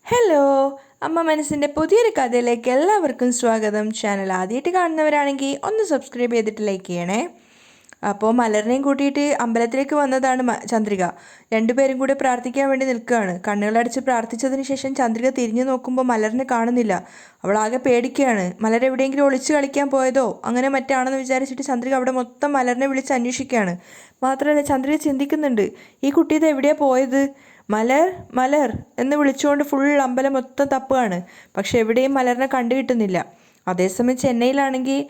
Hello, അമ്മ മനസ്സിൻ്റെ പുതിയൊരു കഥയിലേക്ക് എല്ലാവർക്കും സ്വാഗതം. ചാനൽ ആദ്യമായിട്ട് കാണുന്നവരാണെങ്കിൽ ഒന്ന് സബ്സ്ക്രൈബ് ചെയ്തിട്ട് ലൈക്ക് ചെയ്യണേ. അപ്പോൾ മലറിനെയും കൂട്ടിയിട്ട് അമ്പലത്തിലേക്ക് വന്നതാണ് ചന്ദ്രിക. രണ്ടുപേരും കൂടെ പ്രാർത്ഥിക്കാൻ വേണ്ടി നിൽക്കുകയാണ്. കണ്ണുകളടച്ച് പ്രാർത്ഥിച്ചതിന് ശേഷം ചന്ദ്രിക തിരിഞ്ഞു നോക്കുമ്പോൾ മലറിനെ കാണുന്നില്ല. അവളാകെ പേടിക്കുകയാണ്. മലർ എവിടെയെങ്കിലും ഒളിച്ചു കളിക്കാൻ പോയതോ അങ്ങനെ മറ്റാണെന്ന് വിചാരിച്ചിട്ട് ചന്ദ്രിക അവിടെ മൊത്തം മലറിനെ വിളിച്ച് അന്വേഷിക്കുകയാണ്. മാത്രമല്ല ചന്ദ്രിക ചിന്തിക്കുന്നുണ്ട്, ഈ കുട്ടി ഇത് എവിടെയാണ് പോയത്? മലർ മലർ എന്ന് വിളിച്ചുകൊണ്ട് ഫുൾ അമ്പലം മൊത്തം തപ്പുകയാണ്. പക്ഷെ എവിടെയും മലറിനെ കണ്ടു കിട്ടുന്നില്ല. അതേസമയം ചെന്നൈയിലാണെങ്കിൽ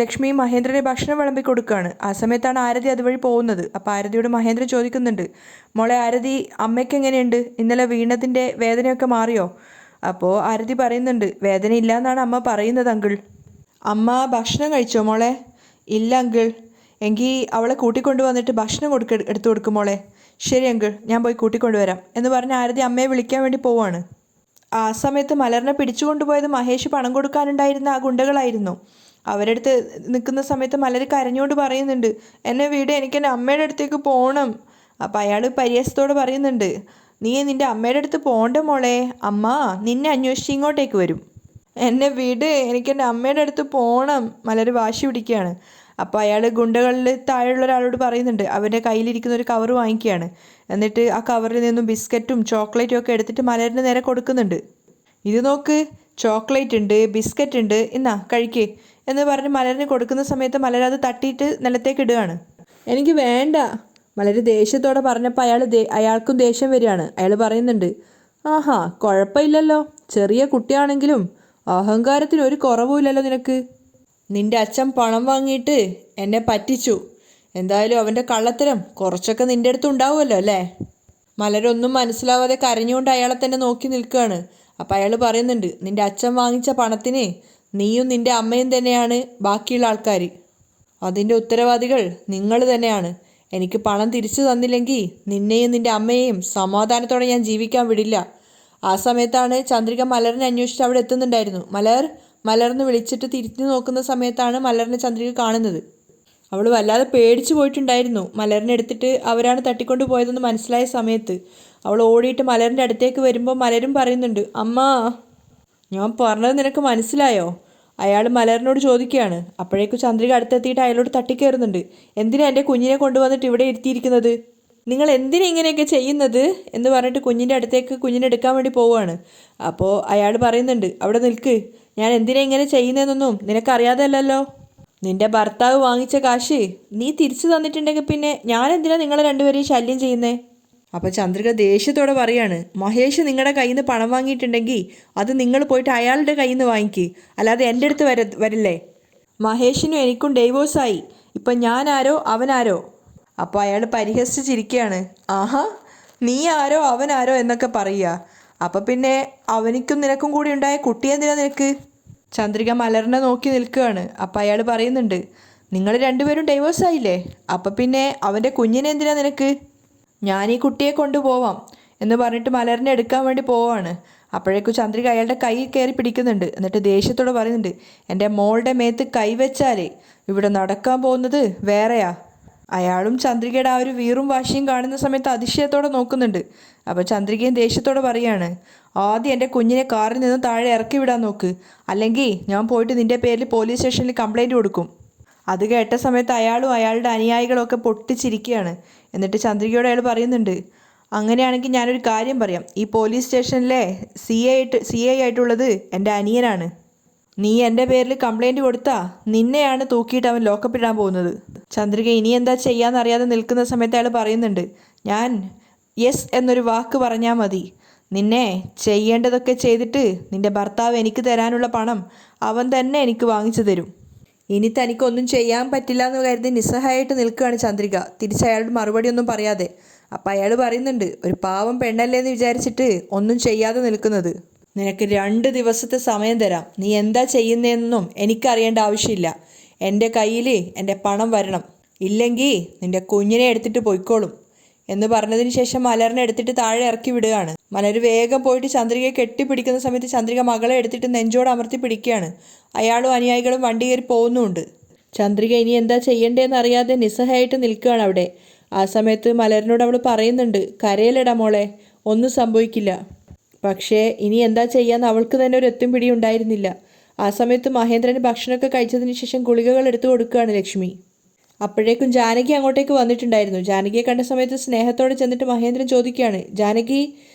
ലക്ഷ്മി മഹേന്ദ്രനെ ഭക്ഷണം വിളമ്പി കൊടുക്കുകയാണ്. ആ സമയത്താണ് ആരതി അതുവഴി പോകുന്നത്. അപ്പോൾ ആരതിയോട് മഹേന്ദ്രൻ ചോദിക്കുന്നുണ്ട്, മോളെ ആരതി, അമ്മയ്ക്ക് എങ്ങനെയുണ്ട്? ഇന്നലെ വീണതിൻ്റെ വേദനയൊക്കെ മാറിയോ? അപ്പോൾ ആരതി പറയുന്നുണ്ട്, വേദന ഇല്ല എന്നാണ് അമ്മ പറയുന്നത് അങ്കിൾ. അമ്മ ഭക്ഷണം കഴിച്ചോ മോളെ? ഇല്ല അങ്കിൾ. എങ്കിൽ അവളെ കൂട്ടിക്കൊണ്ടു വന്നിട്ട് ഭക്ഷണം എടുത്തു കൊടുക്കും മോളെ. ശരി അങ്കിൾ, ഞാൻ പോയി കൂട്ടിക്കൊണ്ടുവരാം എന്ന് പറഞ്ഞ് ആരതി അമ്മയെ വിളിക്കാൻ വേണ്ടി പോവാണ്. ആ സമയത്ത് മലറിനെ പിടിച്ചുകൊണ്ടുപോയത് മഹേഷ് പണം കൊടുക്കാനുണ്ടായിരുന്ന ആ ഗുണ്ടകളായിരുന്നു. അവരെടുത്ത് നിൽക്കുന്ന സമയത്ത് മലർ കരഞ്ഞുകൊണ്ട് പറയുന്നുണ്ട്, എന്നെ വീട്, എനിക്ക് എൻ്റെ അമ്മയുടെ അടുത്തേക്ക് പോകണം. അപ്പോൾ അയാൾ പരിഹാസത്തോടെ പറയുന്നുണ്ട്, നീ നിൻ്റെ അമ്മയുടെ അടുത്ത് പോകണ്ട മോളെ, അമ്മ നിന്നെ അന്വേഷിച്ച് ഇങ്ങോട്ടേക്ക് വരും. എന്നെ വീട്, എനിക്ക് എൻ്റെ അമ്മയുടെ അടുത്ത് പോകണം. മലർ വാശി പിടിക്കുകയാണ്. അപ്പോൾ അയാൾ ഗുണ്ടകളിൽ താഴെയുള്ള ഒരാളോട് പറയുന്നുണ്ട്, അവൻ്റെ കയ്യിലിരിക്കുന്ന ഒരു കവർ വാങ്ങിക്കുകയാണ്. എന്നിട്ട് ആ കവറിൽ നിന്നും ബിസ്ക്കറ്റും ചോക്ലേറ്റും ഒക്കെ എടുത്തിട്ട് മലരിന് നേരെ കൊടുക്കുന്നുണ്ട്. ഇത് നോക്ക്, ചോക്ലേറ്റ് ഉണ്ട്, ബിസ്ക്കറ്റ് ഉണ്ട്, എന്നാ കഴിക്കേ എന്ന് പറഞ്ഞ് മലരിന് കൊടുക്കുന്ന സമയത്ത് മലർ അത് തട്ടിയിട്ട് നിലത്തേക്ക് ഇടുകയാണ്. എനിക്ക് വേണ്ട, മലർ ദേഷ്യത്തോടെ പറഞ്ഞപ്പോൾ അയാൾക്കും ദേഷ്യം വരികയാണ്. അയാൾ പറയുന്നുണ്ട്, ആഹാ കുഴപ്പമില്ലല്ലോ, ചെറിയ കുട്ടിയാണെങ്കിലും അഹങ്കാരത്തിന് ഒരു കുറവുമില്ലല്ലോ നിനക്ക്. നിന്റെ അച്ഛൻ പണം വാങ്ങിയിട്ട് എന്നെ പറ്റിച്ചു. എന്തായാലും അവൻ്റെ കള്ളത്തരം കുറച്ചൊക്കെ നിൻ്റെ അടുത്ത് ഉണ്ടാവുമല്ലോ അല്ലേ? മലരൊന്നും മനസ്സിലാവാതെ കരഞ്ഞുകൊണ്ട് അയാളെ തന്നെ നോക്കി നിൽക്കുകയാണ്. അപ്പം അയാൾ പറയുന്നുണ്ട്, നിന്റെ അച്ഛൻ വാങ്ങിച്ച പണത്തിന് നീയും നിന്റെ അമ്മയും തന്നെയാണ് ബാക്കിയുള്ള ആൾക്കാർ. അതിൻ്റെ ഉത്തരവാദികൾ നിങ്ങൾ തന്നെയാണ്. എനിക്ക് പണം തിരിച്ചു തന്നില്ലെങ്കിൽ നിന്നെയും നിന്റെ അമ്മയെയും സമാധാനത്തോടെ ഞാൻ ജീവിക്കാൻ വിടില്ല. ആ സമയത്താണ് ചന്ദ്രിക മലറിനെ അന്വേഷിച്ച് അവിടെ എത്തുന്നുണ്ടായിരുന്നു. മലർന്ന് വിളിച്ചിട്ട് തിരിഞ്ഞു നോക്കുന്ന സമയത്താണ് മലറിനെ ചന്ദ്രിക കാണുന്നത്. അവൾ വല്ലാതെ പേടിച്ചു പോയിട്ടുണ്ടായിരുന്നു. മലറിനെ എടുത്തിട്ട് അവരാണ് തട്ടിക്കൊണ്ട് പോയതെന്ന് മനസ്സിലായ സമയത്ത് അവൾ ഓടിയിട്ട് മലറിൻ്റെ അടുത്തേക്ക് വരുമ്പോൾ മലരും പറയുന്നുണ്ട്, അമ്മ ഞാൻ പറഞ്ഞത് നിനക്ക് മനസ്സിലായോ? അയാൾ മലറിനോട് ചോദിക്കുകയാണ്. അപ്പോഴേക്കും ചന്ദ്രിക അടുത്തെത്തിയിട്ട് അയാളോട് തട്ടിക്കയറുന്നുണ്ട്, എന്തിനാ എൻ്റെ കുഞ്ഞിനെ കൊണ്ടുവന്നിട്ട് ഇവിടെ ഇരുത്തിയിരിക്കുന്നത്? നിങ്ങൾ എന്തിനാ ഇങ്ങനെയൊക്കെ ചെയ്യുന്നത് എന്ന് പറഞ്ഞിട്ട് കുഞ്ഞിൻ്റെ അടുത്തേക്ക് കുഞ്ഞിനെ എടുക്കാൻ വേണ്ടി പോവുകയാണ്. അപ്പോൾ അയാൾ പറയുന്നുണ്ട്, അവിടെ നിൽക്ക്, ഞാൻ എന്തിനാ ഇങ്ങനെ ചെയ്യുന്നതെന്നൊന്നും നിനക്കറിയാതല്ലോ. നിന്റെ ഭർത്താവ് വാങ്ങിച്ച കാശ് നീ തിരിച്ചു തന്നിട്ടുണ്ടെങ്കിൽ പിന്നെ ഞാൻ എന്തിനാ നിങ്ങളെ രണ്ടുപേരെയും ശല്യം ചെയ്യുന്നേ? അപ്പോൾ ചന്ദ്രിക ദേഷ്യത്തോടെ പറയാണ്, മഹേഷ് നിങ്ങളുടെ കയ്യിൽ നിന്ന് പണം വാങ്ങിയിട്ടുണ്ടെങ്കിൽ അത് നിങ്ങൾ പോയിട്ട് അയാളുടെ കയ്യിൽ നിന്ന് വാങ്ങിക്ക്, അല്ലാതെ എൻ്റെ അടുത്ത് വരില്ലേ. മഹേഷിനും എനിക്കും ഡൈവോഴ്സായി, ഇപ്പം ഞാനാരോ അവനാരോ. അപ്പോൾ അയാൾ പരിഹസിച്ച് ചിരിക്കുകയാണ്, ആഹാ നീ ആരോ അവനാരോ എന്നൊക്കെ പറയുക. അപ്പം പിന്നെ അവനിക്കും നിനക്കും കൂടി ഉണ്ടായ കുട്ടിയെന്തിനാ നിനക്ക്? ചന്ദ്രിക മലറിനെ നോക്കി നിൽക്കുകയാണ്. അപ്പം അയാൾ പറയുന്നുണ്ട്, നിങ്ങൾ രണ്ടുപേരും ഡൈവോഴ്സ് ആയില്ലേ, അപ്പം പിന്നെ അവൻ്റെ കുഞ്ഞിനെ എന്തിനാ നിനക്ക്? ഞാൻ ഈ കുട്ടിയെ കൊണ്ടുപോവാം എന്ന് പറഞ്ഞിട്ട് മലറിനെ എടുക്കാൻ വേണ്ടി പോവാണ്. അപ്പോഴേക്കും ചന്ദ്രിക അയാളുടെ കൈ കയറി പിടിക്കുന്നുണ്ട്. എന്നിട്ട് ദേഷ്യത്തോടെ പറയുന്നുണ്ട്, എൻ്റെ മോളുടെ മേത്ത് കൈവച്ചാലേ ഇവിടെ നടക്കാൻ പോകുന്നത് വേറെയാ. അയാളും ചന്ദ്രികയുടെ ആ ഒരു വീറും വാശിയും കാണുന്ന സമയത്ത് അതിശയത്തോടെ നോക്കുന്നുണ്ട്. അപ്പോൾ ചന്ദ്രികയും ദേഷ്യത്തോടെ പറയാണ്, ആദ്യം എൻ്റെ കുഞ്ഞിനെ കാറിൽ നിന്ന് താഴെ ഇറക്കി വിടാൻ നോക്ക്, അല്ലെങ്കിൽ ഞാൻ പോയിട്ട് നിൻ്റെ പേരിൽ പോലീസ് സ്റ്റേഷനിൽ കംപ്ലൈൻറ്റ് കൊടുക്കും. അത് കേട്ട സമയത്ത് അയാളും അയാളുടെ അനുയായികളൊക്കെ പൊട്ടിച്ചിരിക്കുകയാണ്. എന്നിട്ട് ചന്ദ്രികയോട് അയാൾ പറയുന്നുണ്ട്, അങ്ങനെയാണെങ്കിൽ ഞാനൊരു കാര്യം പറയാം, ഈ പോലീസ് സ്റ്റേഷനിലെ സി ഐ ആയിട്ടുള്ളത് എൻ്റെ അനിയനാണ്. നീ എൻ്റെ പേരിൽ കംപ്ലൈൻറ്റ് കൊടുത്താൽ നിന്നെയാണ് തൂക്കിയിട്ട് അവൻ ലോക്കപ്പിടാൻ പോകുന്നത്. ചന്ദ്രിക ഇനി എന്താ ചെയ്യാന്നറിയാതെ നിൽക്കുന്ന സമയത്ത് അയാൾ പറയുന്നുണ്ട്, ഞാൻ യെസ് എന്നൊരു വാക്ക് പറഞ്ഞാൽ മതി, നിന്നെ ചെയ്യേണ്ടതൊക്കെ ചെയ്തിട്ട് നിൻ്റെ ഭർത്താവ് എനിക്ക് തരാനുള്ള പണം അവൻ തന്നെ എനിക്ക് വാങ്ങിച്ചു തരും. ഇനി തനിക്കൊന്നും ചെയ്യാൻ പറ്റില്ല എന്ന് കരുതി നിസ്സഹായിട്ട് നിൽക്കുകയാണ് ചന്ദ്രിക, തിരിച്ച് അയാളുടെ മറുപടിയൊന്നും പറയാതെ. അപ്പം അയാൾ പറയുന്നുണ്ട്, ഒരു പാവം പെണ്ണല്ലേ എന്ന് വിചാരിച്ചിട്ട് ഒന്നും ചെയ്യാതെ നിൽക്കുന്നത്. നിനക്ക് 2 ദിവസത്തെ സമയം തരാം, നീ എന്താ ചെയ്യുന്നതെന്നൊന്നും എനിക്കറിയേണ്ട ആവശ്യമില്ല. എൻ്റെ കയ്യിൽ എൻ്റെ പണം വരണം, ഇല്ലെങ്കിൽ നിൻ്റെ കുഞ്ഞിനെ എടുത്തിട്ട് പോയിക്കോളും എന്ന് പറഞ്ഞതിന് ശേഷം മലറിനെ എടുത്തിട്ട് താഴെ ഇറക്കി വിടുകയാണ്. മലർ വേഗം പോയിട്ട് ചന്ദ്രികയെ കെട്ടിപ്പിടിക്കുന്ന സമയത്ത് ചന്ദ്രിക മകളെ എടുത്തിട്ട് നെഞ്ചോട് അമർത്തി പിടിക്കുകയാണ്. അയാളും അനുയായികളും വണ്ടി കയറി പോകുന്നുമുണ്ട്. ചന്ദ്രിക ഇനി എന്താ ചെയ്യേണ്ടതെന്ന് അറിയാതെ നിസ്സഹായിട്ട് നിൽക്കുകയാണ് അവിടെ. ആ സമയത്ത് മലരിനോട് അവൾ പറയുന്നുണ്ട്, കരയിലിടാ മോളെ, ഒന്നും സംഭവിക്കില്ല. പക്ഷേ ഇനി എന്താ ചെയ്യാന്ന് അവൾക്ക് തന്നെ ഒരു എത്തും പിടി ഉണ്ടായിരുന്നില്ല. ആ സമയത്ത് മഹേന്ദ്രന് ഭക്ഷണമൊക്കെ കഴിച്ചതിന് ശേഷം ഗുളികകൾ എടുത്തു കൊടുക്കുകയാണ് ലക്ഷ്മി. അപ്പോഴേക്കും ജാനകി അങ്ങോട്ടേക്ക് വന്നിട്ടുണ്ടായിരുന്നു. ജാനകിയെ കണ്ട സമയത്ത് സ്നേഹത്തോടെ ചെന്നിട്ട് മഹേന്ദ്രൻ ചോദിക്കുകയാണ്, ജാനകി,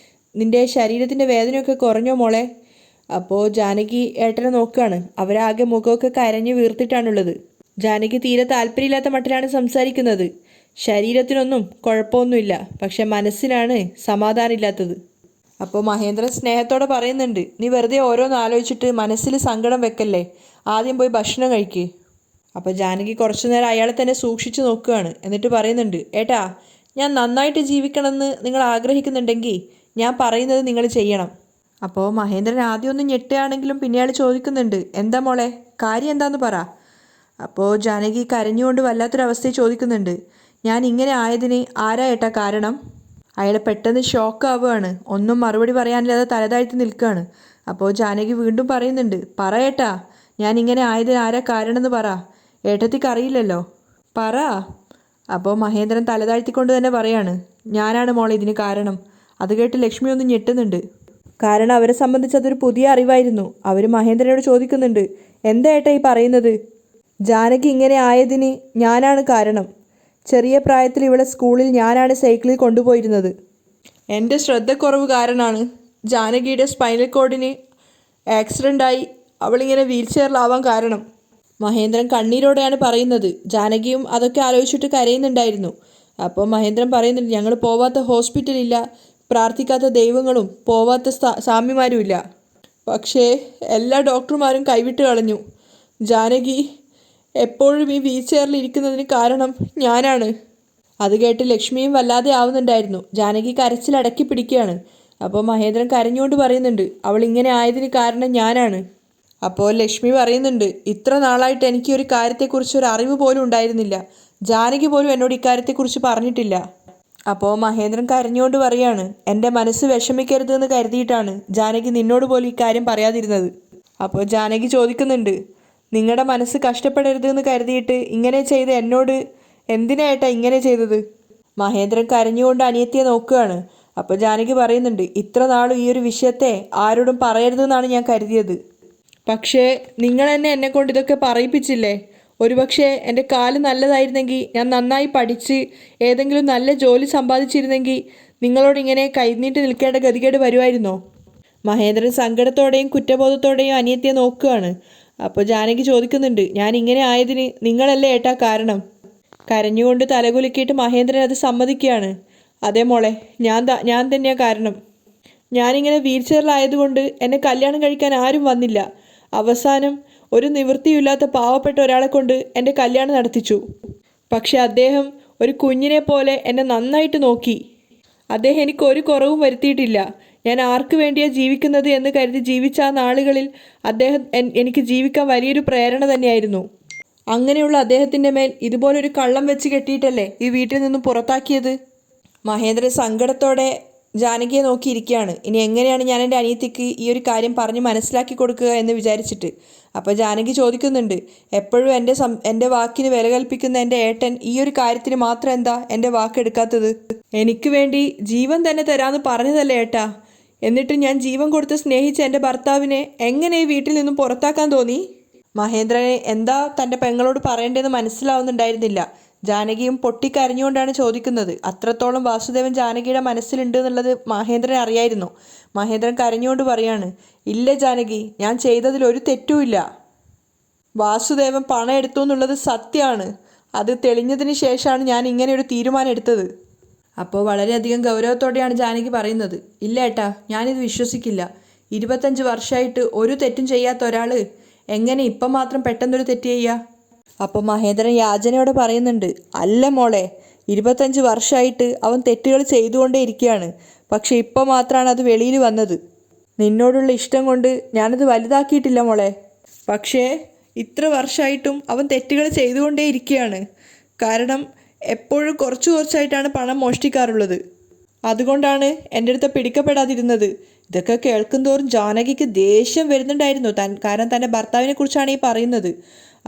നിന്റെ ശരീരത്തിൻ്റെ വേദനയൊക്കെ കുറഞ്ഞോ മോളെ? അപ്പോൾ ജാനകി ഏട്ടനെ നോക്കുകയാണ്. അവരാകെ മുഖമൊക്കെ കരഞ്ഞു വീർത്തിട്ടാണുള്ളത്. ജാനകി തീരെ താല്പര്യമില്ലാത്ത മട്ടിലാണ് സംസാരിക്കുന്നത്. ശരീരത്തിനൊന്നും കുഴപ്പമൊന്നുമില്ല, പക്ഷെ മനസ്സിനാണ് സമാധാനമില്ലാത്തത്. അപ്പോൾ മഹേന്ദ്രൻ സ്നേഹത്തോടെ പറയുന്നുണ്ട്, നീ വെറുതെ ഓരോന്ന് ആലോചിച്ചിട്ട് മനസ്സിൽ സങ്കടം വെക്കല്ലേ, ആദ്യം പോയി ഭക്ഷണം കഴിക്കുക. അപ്പോൾ ജാനകി കുറച്ചു നേരം അയാളെ തന്നെ സൂക്ഷിച്ചു നോക്കുകയാണ്. എന്നിട്ട് പറയുന്നുണ്ട്, ഏട്ടാ, ഞാൻ നന്നായിട്ട് ജീവിക്കണമെന്ന് നിങ്ങൾ ആഗ്രഹിക്കുന്നുണ്ടെങ്കിൽ ഞാൻ പറയുന്നത് നിങ്ങൾ ചെയ്യണം. അപ്പോൾ മഹേന്ദ്രൻ ആദ്യം ഒന്ന് ഞെട്ടുകയാണെങ്കിലും പിന്നെ അയാൾ ചോദിക്കുന്നുണ്ട്, എന്താ മോളെ, കാര്യം എന്താന്ന് പറ. അപ്പോൾ ജാനകി കരഞ്ഞുകൊണ്ട് വല്ലാത്തൊരവസ്ഥയിൽ ചോദിക്കുന്നുണ്ട്, ഞാൻ ഇങ്ങനെ ആയതിന് ആരാ ഏട്ടാ കാരണം? അയാൾ പെട്ടെന്ന് ഷോക്ക് ആവുകയാണ്. ഒന്നും മറുപടി പറയാനില്ലാതെ തലതാഴ്ത്തി നിൽക്കുകയാണ്. അപ്പോൾ ജാനകി വീണ്ടും പറയുന്നുണ്ട്, പറ ഏട്ടാ, ഞാൻ ഇങ്ങനെ ആയതിന് ആരാ കാരണം എന്ന് പറ. ഏട്ടത്തിക്ക് അറിയില്ലല്ലോ, പറ. അപ്പോൾ മഹേന്ദ്രൻ തലതാഴ്ത്തിക്കൊണ്ട് തന്നെ പറയാണ്, ഞാനാണ് മോളെ ഇതിന് കാരണം. അത് കേട്ട് ലക്ഷ്മി ഒന്ന് ഞെട്ടുന്നുണ്ട്. കാരണം അവരെ സംബന്ധിച്ച് അതൊരു പുതിയ അറിവായിരുന്നു. അവർ മഹേന്ദ്രനോട് ചോദിക്കുന്നുണ്ട്, എന്താ ഏട്ടാ ഈ പറയുന്നത്? ജാനകി ഇങ്ങനെ ആയതിന് ഞാനാണ് കാരണം. ചെറിയ പ്രായത്തിൽ ഇവിടെ സ്കൂളിൽ ഞാനാണ് സൈക്കിളിൽ കൊണ്ടുപോയിരുന്നത്. എൻ്റെ ശ്രദ്ധക്കുറവ് കാരണമാണ് ജാനകിയുടെ സ്പൈനൽ കോഡിന് ആക്സിഡൻ്റായി അവളിങ്ങനെ വീൽ ചെയറിലാവാൻ കാരണം. മഹേന്ദ്രൻ കണ്ണീരോടെയാണ് പറയുന്നത്. ജാനകിയും അതൊക്കെ ആലോചിച്ചിട്ട് കരയുന്നുണ്ടായിരുന്നു. അപ്പോൾ മഹേന്ദ്രൻ പറയുന്നുണ്ട്, ഞങ്ങൾ പോവാത്ത ഹോസ്പിറ്റലില്ല, പ്രാർത്ഥിക്കാത്ത ദൈവങ്ങളും പോവാത്ത സ്വാമിമാരുമില്ല. പക്ഷേ എല്ലാ ഡോക്ടർമാരും കൈവിട്ട് കളഞ്ഞു. ജാനകി എപ്പോഴും ഈ വീൽ ചെയറിൽ ഇരിക്കുന്നതിന് കാരണം ഞാനാണ്. അത് കേട്ട് ലക്ഷ്മിയും വല്ലാതെ ആവുന്നുണ്ടായിരുന്നു. ജാനകി കരച്ചിൽ അടക്കി പിടിക്കുകയാണ്. അപ്പോൾ മഹേന്ദ്രൻ കരഞ്ഞുകൊണ്ട് പറയുന്നുണ്ട്, അവൾ ഇങ്ങനെ ആയതിന് കാരണം ഞാനാണ്. അപ്പോൾ ലക്ഷ്മി പറയുന്നുണ്ട്, ഇത്ര നാളായിട്ട് എനിക്ക് ഒരു കാര്യത്തെക്കുറിച്ച് ഒരു അറിവ് പോലും ഉണ്ടായിരുന്നില്ല. ജാനകി പോലും എന്നോട് ഇക്കാര്യത്തെക്കുറിച്ച് പറഞ്ഞിട്ടില്ല. അപ്പോൾ മഹേന്ദ്രൻ കരഞ്ഞുകൊണ്ട് പറയാണ്, എൻ്റെ മനസ്സ് വിഷമിക്കരുതെന്ന് കരുതിയിട്ടാണ് ജാനകി നിന്നോട് പോലും ഇക്കാര്യം പറയാതിരുന്നത്. അപ്പോൾ ജാനകി ചോദിക്കുന്നുണ്ട്, നിങ്ങളുടെ മനസ്സ് കഷ്ടപ്പെടരുതെന്ന് കരുതിയിട്ട് ഇങ്ങനെ ചെയ്ത് എന്നോട് എന്തിനായിട്ടാ ഇങ്ങനെ ചെയ്തത്? മഹേന്ദ്രൻ കരഞ്ഞുകൊണ്ട് അനിയത്തിയെ നോക്കുകയാണ്. അപ്പോൾ ജാനകി പറയുന്നുണ്ട്, ഇത്ര നാളും ഈ ഒരു വിഷയത്തെ ആരോടും പറയരുതെന്നാണ് ഞാൻ കരുതിയത്. പക്ഷേ നിങ്ങൾ എന്നെ കൊണ്ട് ഇതൊക്കെ പറയിപ്പിച്ചില്ലേ? ഒരുപക്ഷെ എൻ്റെ കാല് നല്ലതായിരുന്നെങ്കിൽ, ഞാൻ നന്നായി പഠിച്ച് ഏതെങ്കിലും നല്ല ജോലി സമ്പാദിച്ചിരുന്നെങ്കിൽ നിങ്ങളോട് ഇങ്ങനെ കൈനീട്ടി നിൽക്കേണ്ട ഗതികേട് വരുമായിരുന്നോ? മഹേന്ദ്രൻ സങ്കടത്തോടെയും കുറ്റബോധത്തോടെയും അനിയത്തിയെ നോക്കുകയാണ്. അപ്പോൾ ജാനകി ചോദിക്കുന്നുണ്ട്, ഞാൻ ഇങ്ങനെ ആയതിന് നിങ്ങളല്ലേ ഏട്ടാ കാരണം? കരഞ്ഞുകൊണ്ട് തലകുലുക്കിയിട്ട് മഹേന്ദ്രൻ അത് സമ്മതിക്കുകയാണ്. അതേ മോളെ, ഞാൻ തന്നെയാണ് കാരണം. ഞാനിങ്ങനെ വീൽ ചെയറിലായതുകൊണ്ട് എന്നെ കല്യാണം കഴിക്കാൻ ആരും വന്നില്ല. അവസാനം ഒരു നിവൃത്തിയില്ലാത്ത പാവപ്പെട്ട ഒരാളെ കൊണ്ട് എൻ്റെ കല്യാണം നടത്തിച്ചു. പക്ഷെ അദ്ദേഹം ഒരു കുഞ്ഞിനെ പോലെ എന്നെ നന്നായിട്ട് നോക്കി. അദ്ദേഹം എനിക്കൊരു കുറവും വരുത്തിയിട്ടില്ല. ഞാൻ ആർക്ക് വേണ്ടിയാണ് ജീവിക്കുന്നത് എന്ന് കരുതി ജീവിച്ച ആ നാളുകളിൽ അദ്ദേഹം എനിക്ക് ജീവിക്കാൻ വലിയൊരു പ്രേരണ തന്നെയായിരുന്നു. അങ്ങനെയുള്ള അദ്ദേഹത്തിൻ്റെ മേൽ ഇതുപോലൊരു കള്ളം വെച്ച് കെട്ടിയിട്ടല്ലേ ഈ വീട്ടിൽ നിന്നും പുറത്താക്കിയത്? മഹേന്ദ്രൻ സങ്കടത്തോടെ ജാനകിയെ നോക്കിയിരിക്കുകയാണ്. ഇനി എങ്ങനെയാണ് ഞാൻ എൻ്റെ അനിയത്തിക്ക് ഈ ഒരു കാര്യം പറഞ്ഞ് മനസ്സിലാക്കി കൊടുക്കുക എന്ന് വിചാരിച്ചിട്ട്. അപ്പോൾ ജാനകി ചോദിക്കുന്നുണ്ട്, എപ്പോഴും എൻ്റെ വാക്കിന് വില കൽപ്പിക്കുന്ന എൻ്റെ ഏട്ടൻ ഈ ഒരു കാര്യത്തിന് മാത്രം എന്താ എൻ്റെ വാക്കെടുക്കാത്തത്? എനിക്ക് വേണ്ടി ജീവൻ തന്നെ തരാമെന്ന് പറഞ്ഞതല്ലേ ഏട്ടാ? എന്നിട്ട് ഞാൻ ജീവൻ കൊടുത്ത് സ്നേഹിച്ച എൻ്റെ ഭർത്താവിനെ എങ്ങനെ ഈ വീട്ടിൽ നിന്നും പുറത്താക്കാൻ തോന്നി? മഹേന്ദ്രനെ എന്താ തൻ്റെ പെങ്ങളോട് പറയേണ്ടതെന്ന് മനസ്സിലാവുന്നുണ്ടായിരുന്നില്ല. ജാനകിയും പൊട്ടിക്കരഞ്ഞുകൊണ്ടാണ് ചോദിക്കുന്നത്. അത്രത്തോളം വാസുദേവൻ ജാനകിയുടെ മനസ്സിലുണ്ട് എന്നുള്ളത് മഹേന്ദ്രൻ അറിയായിരുന്നു. മഹേന്ദ്രൻ കരഞ്ഞുകൊണ്ട് പറയാണ്, ഇല്ല ജാനകി, ഞാൻ ചെയ്തതിൽ ഒരു തെറ്റുമില്ല. വാസുദേവൻ പണം എടുത്തു എന്നുള്ളത് സത്യമാണ്. അത് തെളിഞ്ഞതിന് ശേഷമാണ് ഞാൻ ഇങ്ങനെ ഒരു തീരുമാനം എടുത്തത്. അപ്പോൾ വളരെയധികം ഗൗരവത്തോടെയാണ് ജാനകി പറയുന്നത്, ഇല്ല ഏട്ടാ, ഞാനിത് വിശ്വസിക്കില്ല. 25 വർഷമായിട്ട് ഒരു തെറ്റും ചെയ്യാത്ത ഒരാൾ എങ്ങനെ ഇപ്പം മാത്രം പെട്ടെന്നൊരു തെറ്റ് ചെയ്യുക? അപ്പോൾ മഹേന്ദ്രൻ യാചനയോടെ പറയുന്നുണ്ട്, അല്ല മോളെ, 25 വർഷമായിട്ട് അവൻ തെറ്റുകൾ ചെയ്തുകൊണ്ടേ ഇരിക്കുകയാണ്. പക്ഷെ ഇപ്പോൾ മാത്രമാണ് അത് വെളിയിൽ വന്നത്. നിന്നോടുള്ള ഇഷ്ടം കൊണ്ട് ഞാനത് വലുതാക്കിയിട്ടില്ല മോളെ. പക്ഷേ ഇത്ര വർഷമായിട്ടും അവൻ തെറ്റുകൾ ചെയ്തുകൊണ്ടേ ഇരിക്കുകയാണ്. കാരണം എപ്പോഴും കുറച്ചായിട്ടാണ് പണം മോഷ്ടിക്കാറുള്ളത്. അതുകൊണ്ടാണ് എൻ്റെ അടുത്ത് പിടിക്കപ്പെടാതിരുന്നത്. ഇതൊക്കെ കേൾക്കുന്തോറും ജാനകിക്ക് ദേഷ്യം വരുന്നുണ്ടായിരുന്നു. കാരണം തൻ്റെ ഭർത്താവിനെ കുറിച്ചാണ് ഈ പറയുന്നത്.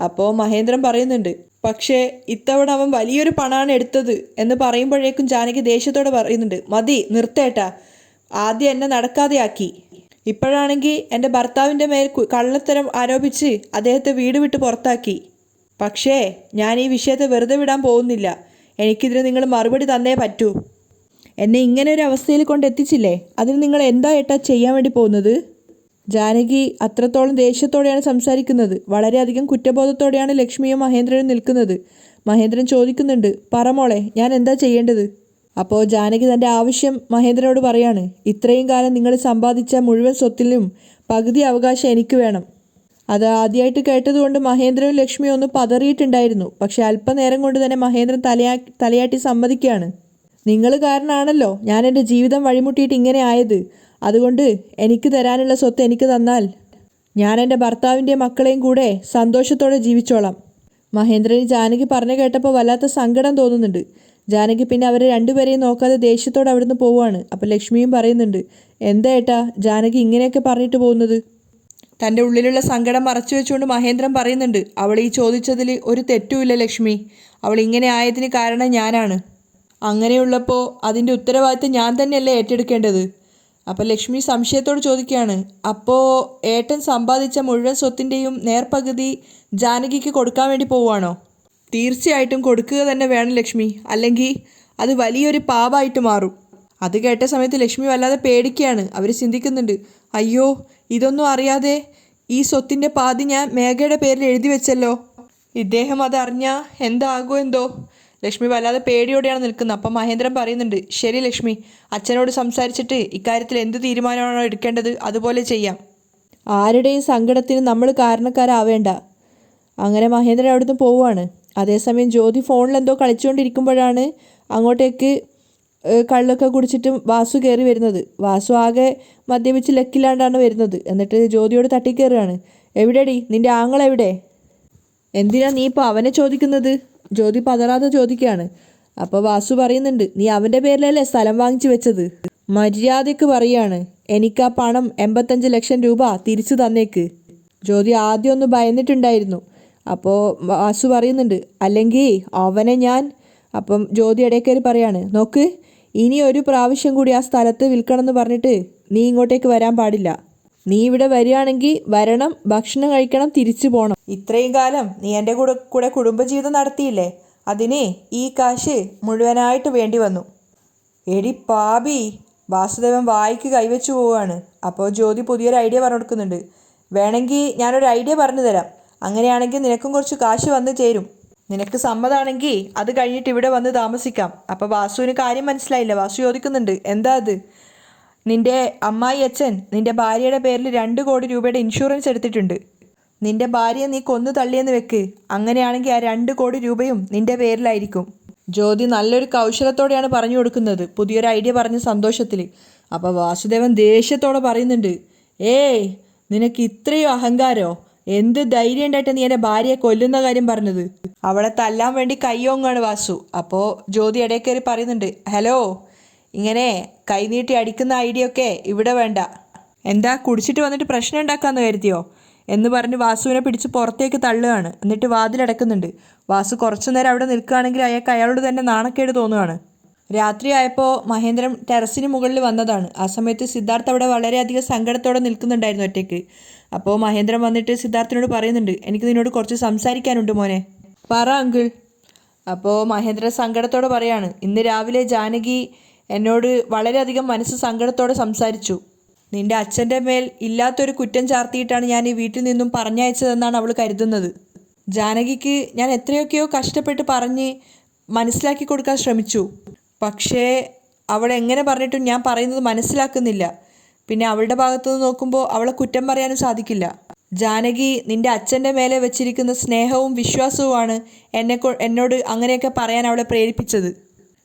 അപ്പോൾ മഹേന്ദ്രൻ പറയുന്നുണ്ട്, പക്ഷേ ഇത്തവണ അവൻ വലിയൊരു പണമാണ് എടുത്തത് എന്ന് പറയുമ്പോഴേക്കും ജാനകി ദേഷ്യത്തോടെ പറയുന്നുണ്ട്, മതി നിർത്തേട്ടാ, ആദ്യം എന്നെ നടക്കാതെയാക്കി. ഇപ്പോഴാണെങ്കിൽ എൻ്റെ ഭർത്താവിൻ്റെ മേൽ കള്ളത്തരം ആരോപിച്ച് അദ്ദേഹത്തെ വീട് വിട്ട് പുറത്താക്കി. പക്ഷേ ഞാൻ ഈ വിഷയത്തെ വെറുതെ വിടാൻ പോകുന്നില്ല. എനിക്കിതിന് നിങ്ങൾ മറുപടി തന്നേ പറ്റൂ. എന്നെ ഇങ്ങനെ ഒരു അവസ്ഥയിൽ കൊണ്ടെത്തിച്ചില്ലേ, അതിന് നിങ്ങൾ എന്താ ഏട്ടാ ചെയ്യാൻ വേണ്ടി പോകുന്നത്? ജാനകി അത്രത്തോളം ദേഷ്യത്തോടെയാണ് സംസാരിക്കുന്നത്. വളരെയധികം കുറ്റബോധത്തോടെയാണ് ലക്ഷ്മിയും മഹേന്ദ്രനും നിൽക്കുന്നത്. മഹേന്ദ്രൻ ചോദിക്കുന്നുണ്ട്, പറ മോളെ, ഞാൻ എന്താ ചെയ്യേണ്ടത്? അപ്പോൾ ജാനകി തൻ്റെ ആവശ്യം മഹേന്ദ്രനോട് പറയാണ്. ഇത്രയും കാലം നിങ്ങൾ സമ്പാദിച്ച മുഴുവൻ സ്വത്തിലും പകുതി അവകാശം എനിക്ക് വേണം. അത് ആദ്യമായിട്ട് കേട്ടതുകൊണ്ട് മഹേന്ദ്രനും ലക്ഷ്മിയും ഒന്ന് പതറിയിട്ടുണ്ടായിരുന്നു. പക്ഷെ അല്പനേരം കൊണ്ട് തന്നെ മഹേന്ദ്രൻ തലയാട്ടി സമ്മതിക്കുകയാണ്. നിങ്ങൾ കാരണമാണല്ലോ ഞാൻ എൻ്റെ ജീവിതം വഴിമുട്ടിയിട്ട് ഇങ്ങനെ ആയത്. അതുകൊണ്ട് എനിക്ക് തരാനുള്ള സ്വത്ത് എനിക്ക് തന്നാൽ ഞാൻ എൻ്റെ ഭർത്താവിൻ്റെയും മക്കളെയും കൂടെ സന്തോഷത്തോടെ ജീവിച്ചോളാം. മഹേന്ദ്രന് ജാനകി പറഞ്ഞു കേട്ടപ്പോൾ വല്ലാത്ത സങ്കടം തോന്നുന്നുണ്ട്. ജാനകി പിന്നെ അവരെ രണ്ടുപേരെയും നോക്കാതെ ദേഷ്യത്തോടെ അവിടുന്ന് പോവുകയാണ്. അപ്പോൾ ലക്ഷ്മിയും പറയുന്നുണ്ട്, എന്താ ഏട്ടാ ജാനകി ഇങ്ങനെയൊക്കെ പറഞ്ഞിട്ട് പോകുന്നത്? തൻ്റെ ഉള്ളിലുള്ള സങ്കടം മറച്ചു വെച്ചുകൊണ്ട് മഹേന്ദ്രൻ പറയുന്നുണ്ട്, അവൾ ഈ ചോദിച്ചതിൽ ഒരു തെറ്റുമില്ല ലക്ഷ്മി. അവൾ ഇങ്ങനെ ആയതിന് കാരണം ഞാനാണ്. അങ്ങനെയുള്ളപ്പോൾ അതിൻ്റെ ഉത്തരവാദിത്തം ഞാൻ തന്നെയല്ലേ ഏറ്റെടുക്കേണ്ടത്? അപ്പോൾ ലക്ഷ്മി സംശയത്തോട് ചോദിക്കുകയാണ്, അപ്പോൾ ഏട്ടൻ സമ്പാദിച്ച മുഴുവൻ സ്വത്തിൻ്റെയും നേർപകുതി ജാനകിക്ക് കൊടുക്കാൻ വേണ്ടി പോവുകയാണോ? തീർച്ചയായിട്ടും കൊടുക്കുക തന്നെ വേണം ലക്ഷ്മി, അല്ലെങ്കിൽ അത് വലിയൊരു പാപമായിട്ട് മാറും. അത് കേട്ട സമയത്ത് ലക്ഷ്മി വല്ലാതെ പേടിക്കുകയാണ്. അവർ ചിന്തിക്കുന്നുണ്ട്, അയ്യോ ഇതൊന്നും അറിയാതെ ഈ സ്വത്തിൻ്റെ പാതി ഞാൻ മേഘയുടെ പേരിൽ എഴുതി വെച്ചല്ലോ. ഇദ്ദേഹം അതറിഞ്ഞാൽ എന്താകുമോ എന്തോ. ലക്ഷ്മി വല്ലാതെ പേടിയോടെയാണ് നിൽക്കുന്നത്. അപ്പം മഹേന്ദ്രൻ പറയുന്നുണ്ട്, ശരി ലക്ഷ്മി, അച്ഛനോട് സംസാരിച്ചിട്ട് ഇക്കാര്യത്തിൽ എന്ത് തീരുമാനമാണോ എടുക്കേണ്ടത് അതുപോലെ ചെയ്യാം. ആരുടെയും സങ്കടത്തിന് നമ്മൾ കാരണക്കാരാവേണ്ട. അങ്ങനെ മഹേന്ദ്രൻ അവിടുന്ന് പോവുകയാണ്. അതേസമയം ജ്യോതി ഫോണിൽ എന്തോ കളിച്ചുകൊണ്ടിരിക്കുമ്പോഴാണ് അങ്ങോട്ടേക്ക് കള്ളൊക്കെ കുടിച്ചിട്ട് വാസു കയറി വരുന്നത്. വാസു ആകെ മദ്യപിച്ച് ലക്കില്ലാണ്ടാണ് വരുന്നത്. എന്നിട്ട് ജ്യോതിയോട് തട്ടിക്കയറുകയാണ്. എവിടെടി നിൻ്റെ ആങ്ങളെവിടെ? എന്തിനാ നീ ഇപ്പോൾ അവനെ ചോദിക്കുന്നത്? ജ്യോതി പതറാതെ ചോദിക്കുകയാണ്. അപ്പോൾ വാസു പറയുന്നുണ്ട്, നീ അവൻ്റെ പേരിലല്ലേ സ്ഥലം വാങ്ങിച്ചു വെച്ചത്? മര്യാദയ്ക്ക് പറയാണ്, എനിക്ക് ആ പണം 85 ലക്ഷം രൂപ തിരിച്ചു തന്നേക്ക്. ജ്യോതി ആദ്യം ഒന്ന് ഭയന്നിട്ടുണ്ടായിരുന്നു. അപ്പോൾ വാസു പറയുന്നുണ്ട്, അല്ലെങ്കിൽ അവനെ ഞാൻ. അപ്പം ജ്യോതി ഇടയ്ക്കേറി പറയാണ്, നോക്ക്, ഇനി ഒരു പ്രാവശ്യം കൂടി ആ സ്ഥലത്ത് വിൽക്കണമെന്ന് പറഞ്ഞിട്ട് നീ ഇങ്ങോട്ടേക്ക് വരാൻ പാടില്ല. നീ ഇവിടെ വരികയാണെങ്കിൽ വരണം, ഭക്ഷണം കഴിക്കണം, തിരിച്ചു പോകണം. ഇത്രയും കാലം നീ എൻ്റെ കൂടെ കുടുംബജീവിതം നടത്തിയില്ലേ, അതിന് ഈ കാശ് മുഴുവനായിട്ട് വേണ്ടി വന്നു. എടി പാപി. വാസുദേവൻ വായിക്ക് കൈവച്ചു പോവുകയാണ്. അപ്പോൾ ജ്യോതി പുതിയൊരു ഐഡിയ പറഞ്ഞു കൊടുക്കുന്നുണ്ട്. വേണമെങ്കിൽ ഞാനൊരു ഐഡിയ പറഞ്ഞു തരാം. അങ്ങനെയാണെങ്കിൽ നിനക്കും കുറച്ച് കാശ് വന്ന് ചേരും. നിനക്ക് സമ്മതമാണെങ്കിൽ അത് കഴിഞ്ഞിട്ട് ഇവിടെ വന്ന് താമസിക്കാം. അപ്പോൾ വാസുവിന് കാര്യം മനസ്സിലായില്ല. വാസു ചോദിക്കുന്നുണ്ട്, എന്താ അത്? നിൻ്റെ അമ്മായി അച്ഛൻ നിൻ്റെ ഭാര്യയുടെ പേരിൽ 2 കോടി രൂപയുടെ ഇൻഷുറൻസ് എടുത്തിട്ടുണ്ട്. നിൻ്റെ ഭാര്യയെ നീ കൊന്നു തള്ളിയെന്ന് വെക്ക്. അങ്ങനെയാണെങ്കിൽ ആ 2 കോടി രൂപയും നിൻ്റെ പേരിലായിരിക്കും. ജ്യോതി നല്ലൊരു കൗശലത്തോടെയാണ് പറഞ്ഞു കൊടുക്കുന്നത്, പുതിയൊരു ഐഡിയ പറഞ്ഞ സന്തോഷത്തിൽ. അപ്പോൾ വാസുദേവൻ ദേഷ്യത്തോടെ പറയുന്നുണ്ട്, ഏയ് നിനക്ക് ഇത്രയും അഹങ്കാരോ? എന്ത് ധൈര്യം ഉണ്ടായിട്ട് നീ എൻ്റെ ഭാര്യയെ കൊല്ലുന്ന കാര്യം പറഞ്ഞത്? അവളെ തല്ലാൻ വേണ്ടി കയ്യോങ്ങാണ് വാസു. അപ്പോൾ ജ്യോതി ഇടയ്ക്കേറി പറയുന്നുണ്ട്, ഹലോ, ഇങ്ങനെ കൈനീട്ടി അടിക്കുന്ന ഐഡിയ ഒക്കെ ഇവിടെ വേണ്ട. എന്താ കുടിച്ചിട്ട് വന്നിട്ട് പ്രശ്നം ഉണ്ടാക്കാമെന്ന് കരുതിയോ എന്ന് പറഞ്ഞ് വാസുവിനെ പിടിച്ച് പുറത്തേക്ക് തള്ളുകയാണ്. എന്നിട്ട് വാതിലടക്കുന്നുണ്ട്. വാസു കുറച്ചു നേരം അവിടെ നിൽക്കുകയാണെങ്കിൽ അയാളോട് തന്നെ നാണക്കേട് തോന്നുകയാണ്. രാത്രിയായപ്പോൾ മഹേന്ദ്രൻ ടെറസിന് മുകളിൽ വന്നതാണ്. ആ സമയത്ത് സിദ്ധാർത്ഥ് അവിടെ വളരെയധികം സങ്കടത്തോടെ നിൽക്കുന്നുണ്ടായിരുന്നു ഒറ്റയ്ക്ക്. അപ്പോൾ മഹേന്ദ്രൻ വന്നിട്ട് സിദ്ധാർത്ഥിനോട് പറയുന്നുണ്ട്, എനിക്ക് നിന്നോട് കുറച്ച് സംസാരിക്കാനുണ്ട് മോനെ. പറ അങ്കിൾ. അപ്പോൾ മഹേന്ദ്രൻ സങ്കടത്തോടെ പറയാണ്, ഇന്ന് രാവിലെ ജാനകി എന്നോട് വളരെയധികം മനസ്സ് സങ്കടത്തോടെ സംസാരിച്ചു. നിൻ്റെ അച്ഛൻ്റെ മേൽ ഇല്ലാത്തൊരു കുറ്റം ചാർത്തിയിട്ടാണ് ഞാൻ ഈ വീട്ടിൽ നിന്നും പറഞ്ഞയച്ചതെന്നാണ് അവൾ കരുതുന്നത്. ജാനകിക്ക് ഞാൻ എത്രയൊക്കെയോ കഷ്ടപ്പെട്ട് പറഞ്ഞ് മനസ്സിലാക്കി കൊടുക്കാൻ ശ്രമിച്ചു. പക്ഷേ അവൾ എങ്ങനെ പറഞ്ഞിട്ടും ഞാൻ പറയുന്നത് മനസ്സിലാക്കുന്നില്ല. പിന്നെ അവളുടെ ഭാഗത്തുനിന്ന് നോക്കുമ്പോൾ അവളെ കുറ്റം പറയാനും സാധിക്കില്ല. ജാനകി നിൻ്റെ അച്ഛൻ്റെ മേലെ വെച്ചിരിക്കുന്ന സ്നേഹവും വിശ്വാസവുമാണ് എന്നോട് അങ്ങനെയൊക്കെ പറയാൻ അവളെ പ്രേരിപ്പിച്ചത്.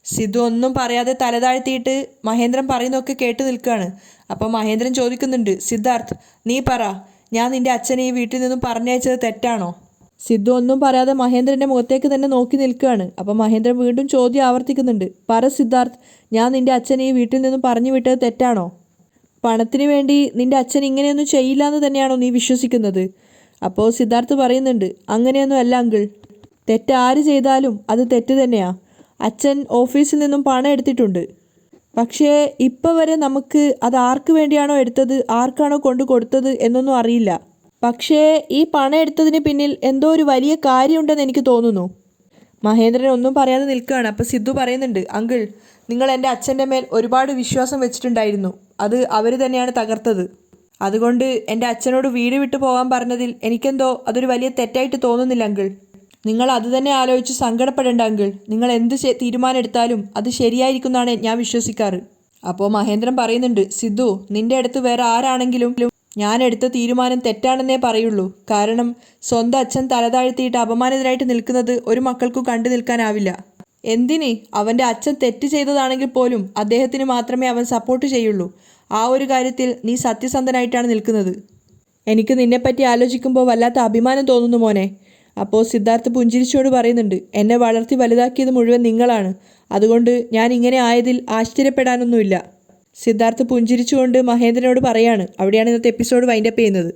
സിദ്ധു ഒന്നും പറയാതെ തലതാഴ്ത്തിയിട്ട് മഹേന്ദ്രൻ പറയുന്നതൊക്കെ കേട്ട് നിൽക്കുകയാണ്. അപ്പോൾ മഹേന്ദ്രൻ ചോദിക്കുന്നുണ്ട്, സിദ്ധാർത്ഥ് നീ പറ, ഞാൻ നിൻ്റെ അച്ഛനെ ഈ വീട്ടിൽ നിന്നും പറഞ്ഞയച്ചത് തെറ്റാണോ? സിദ്ധു ഒന്നും പറയാതെ മഹേന്ദ്രൻ്റെ മുഖത്തേക്ക് തന്നെ നോക്കി നിൽക്കുകയാണ്. അപ്പോൾ മഹേന്ദ്രൻ വീണ്ടും ചോദ്യം ആവർത്തിക്കുന്നുണ്ട്, പറ സിദ്ധാർത്ഥ്, ഞാൻ നിൻ്റെ അച്ഛനെ ഈ വീട്ടിൽ നിന്നും പറഞ്ഞു വിട്ടത് തെറ്റാണോ? പണത്തിന് വേണ്ടി നിൻ്റെ അച്ഛൻ ഇങ്ങനെയൊന്നും ചെയ്യില്ല എന്ന് തന്നെയാണോ നീ വിശ്വസിക്കുന്നത്? അപ്പോൾ സിദ്ധാർത്ഥ് പറയുന്നുണ്ട്, അങ്ങനെയൊന്നും അല്ല അങ്കിൾ. തെറ്റ് ആര് ചെയ്താലും അത് തെറ്റ് തന്നെയാണ്. അച്ഛൻ ഓഫീസിൽ നിന്നും പണം എടുത്തിട്ടുണ്ട്. പക്ഷേ ഇപ്പോൾ വരെ നമുക്ക് അത് ആർക്ക് വേണ്ടിയാണോ എടുത്തത്, ആർക്കാണോ കൊണ്ടു കൊടുത്തത് എന്നൊന്നും അറിയില്ല. പക്ഷേ ഈ പണം എടുത്തതിന് പിന്നിൽ എന്തോ ഒരു വലിയ കാര്യമുണ്ടെന്ന് എനിക്ക് തോന്നുന്നു. മഹേന്ദ്രൻ ഒന്നും പറയാതെ നിൽക്കുകയാണ്. അപ്പോൾ സിദ്ധു പറയുന്നുണ്ട്, അങ്കിൾ, നിങ്ങൾ എൻ്റെ അച്ഛൻ്റെ മേൽ ഒരുപാട് വിശ്വാസം വെച്ചിട്ടുണ്ടായിരുന്നു. അത് അവർ തന്നെയാണ് തകർത്തത്. അതുകൊണ്ട് എൻ്റെ അച്ഛനോട് വീട് വിട്ടു പോകാൻ പറഞ്ഞതിൽ എനിക്കെന്തോ അതൊരു വലിയ തെറ്റായിട്ട് തോന്നുന്നില്ല അങ്കിൾ. നിങ്ങൾ അത് തന്നെ ആലോചിച്ച് സങ്കടപ്പെടേണ്ട അങ്കിൾ. നിങ്ങൾ എന്ത് തീരുമാനം എടുത്താലും അത് ശരിയായിരിക്കുമെന്നാണ് ഞാൻ വിശ്വസിക്കാറ്. അപ്പോൾ മഹേന്ദ്രൻ പറയുന്നുണ്ട്, സിദ്ധു, നിന്റെ അടുത്ത് വേറെ ആരാണെങ്കിലും ഞാൻ എടുത്ത തീരുമാനം തെറ്റാണെന്നേ പറയുള്ളൂ. കാരണം സ്വന്തം അച്ഛൻ തലതാഴ്ത്തിയിട്ട് അപമാനിതനായിട്ട് നിൽക്കുന്നത് ഒരു മക്കൾക്കും കണ്ടു നിൽക്കാനാവില്ല. എന്തിന്? അവൻ്റെ അച്ഛൻ തെറ്റ് ചെയ്തതാണെങ്കിൽ പോലും അദ്ദേഹത്തിന് മാത്രമേ അവൻ സപ്പോർട്ട് ചെയ്യുള്ളൂ. ആ ഒരു കാര്യത്തിൽ നീ സത്യസന്ധനായിട്ടാണ് നിൽക്കുന്നത്. എനിക്ക് നിന്നെപ്പറ്റി ആലോചിക്കുമ്പോൾ വല്ലാത്ത അഭിമാനം തോന്നുന്നു മോനെ. അപ്പോൾ സിദ്ധാർത്ഥ് പുഞ്ചിരിച്ചോട് പറയുന്നുണ്ട്, എന്നെ വളർത്തി വലുതാക്കിയത് മുഴുവൻ നിങ്ങളാണ്. അതുകൊണ്ട് ഞാൻ ഇങ്ങനെ ആയതിൽ ആശ്ചര്യപ്പെടാനൊന്നുമില്ല. സിദ്ധാർത്ഥ് പുഞ്ചിരിച്ചുകൊണ്ട് മഹേന്ദ്രനോട് പറയാണ്. അവിടെയാണ് ഇന്നത്തെ എപ്പിസോഡ് വൈൻഡപ്പ് ചെയ്യുന്നത്.